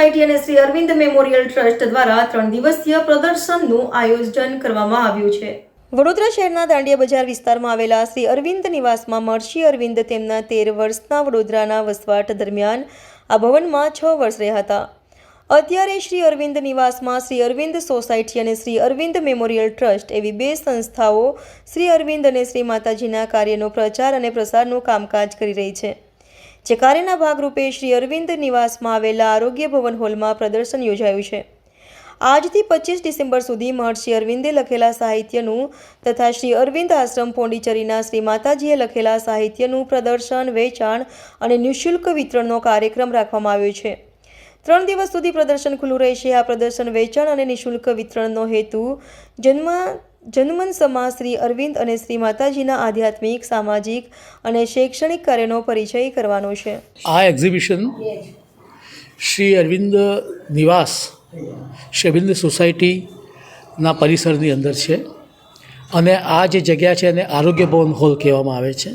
Society અને Shri Arvind memorial trust દ્વારા 3 દિવસીય પ્રદર્શનનું આયોજન કરવામાં આવ્યું છે। વડોદરા શહેરના દાંડિયા બજાર વિસ્તારમાં આવેલા શ્રી અરવિંદ નિવાસમાં મહર્ષિ અરવિંદ તેમના 13 વર્ષના વડોદરાના વસવાટ દરમિયાન આ ભવનમાં 6 વર્ષ રહ્યા હતા। અત્યારે શ્રી અરવિંદ નિવાસમાં શ્રી અરવિંદ સોસાયટી અને શ્રી અરવિંદ મેમોરિયલ ટ્રસ્ટ એવી 2 સંસ્થાઓ શ્રી અરવિંદ અને શ્રી માતાજીના કાર્યનો પ્રચાર અને પ્રસારનું કામકાજ કરી રહી છે। જે કાર્યના ભાગરૂપે શ્રી અરવિંદ નિવાસમાં આવેલા આરોગ્ય ભવન હોલમાં પ્રદર્શન યોજાયું છે। આજથી 25 ડિસેમ્બર સુધી મહર્ષિ અરવિંદે લખેલા સાહિત્યનું તથા શ્રી અરવિંદ આશ્રમ પોંડિચેરીના શ્રી માતાજીએ લખેલા સાહિત્યનું પ્રદર્શન, વેચાણ અને નિઃશુલ્ક વિતરણનો કાર્યક્રમ રાખવામાં આવ્યો છે। 3 દિવસ સુધી પ્રદર્શન ખુલ્લું રહેશે। આ પ્રદર્શન, વેચાણ અને નિઃશુલ્ક વિતરણનો હેતુ જનમન સમાજ શ્રી અરવિંદ અને શ્રી માતાજીના આધ્યાત્મિક, સામાજિક અને શૈક્ષણિક કાર્યનો પરિચય કરવાનો છે। આ એક્ઝિબિશન શ્રી અરવિંદ નિવાસ, શ્રી અરવિંદ સોસાયટીના પરિસરની અંદર છે અને આ જે જગ્યા છે એને આરોગ્ય ભવન હોલ કહેવામાં આવે છે।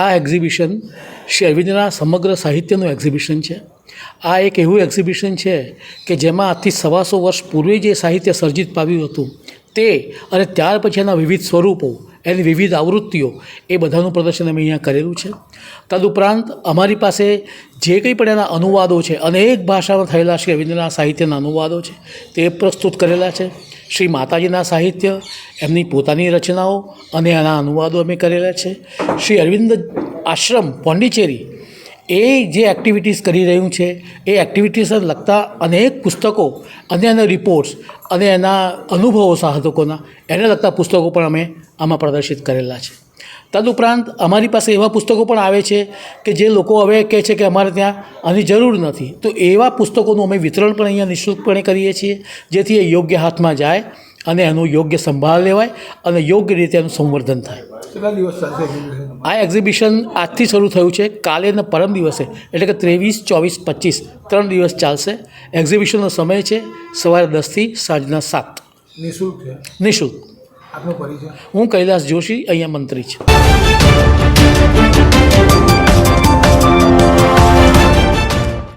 આ એક્ઝિબિશન શ્રી અરવિંદના સમગ્ર સાહિત્યનું એક્ઝિબિશન છે। આ એક એવું એક્ઝિબિશન છે કે જેમાં આજથી 125 વર્ષ પૂર્વે જે સાહિત્ય સર્જિત પામ્યું હતું તે અને ત્યાર પછી એના વિવિધ સ્વરૂપો, એની વિવિધ આવૃત્તિઓ, એ બધાનું પ્રદર્શન અમે અહીંયા કરેલું છે। તદુપરાંત અમારી પાસે જે કંઈ પણ એના અનુવાદો છે, અનેક ભાષામાં થયેલા શ્રી અરવિંદના સાહિત્યના અનુવાદો છે તે પ્રસ્તુત કરેલા છે। શ્રી માતાજીના સાહિત્ય, એમની પોતાની રચનાઓ અને એના અનુવાદો અમે કરેલા છે। શ્રી અરવિંદ આશ્રમ પોંડિચેરી એ જે એક્ટિવિટીઝ કરી રહ્યું છે એ એક્ટિવિટીઝને લગતા અનેક પુસ્તકો અને એના રિપોર્ટ્સ અને એના અનુભવો સાધકોના એને લગતા પુસ્તકો પણ અમે આમાં પ્રદર્શિત કરેલા છે। તદુપરાંત અમારી પાસે એવા પુસ્તકો પણ આવે છે કે જે લોકો હવે કહે છે કે અમારે ત્યાં આની જરૂર નથી, તો એવા પુસ્તકોનું અમે વિતરણ પણ અહીંયા નિઃશુલ્કપણે કરીએ છીએ, જેથી એ યોગ્ય હાથમાં જાય અને એનું યોગ્ય સંભાળ લેવાય અને યોગ્ય રીતે એનું સંવર્ધન થાય। કેટલા દિવસ ચાલશે? આ એક્ઝિબિશન આજથી શરૂ થયું છે, કાલે અને પરમ દિવસે એટલે કે 23, 24, 25 3 દિવસ ચાલશે। એક્ઝિબિશનનો સમય છે સવારે 10 થી સાંજના 7। નિઃશુલ્ક છે? નિઃશુલ્ક। આપનો પરિચય? હું કૈલાસ જોશી, અહીંયા મંત્રી છું।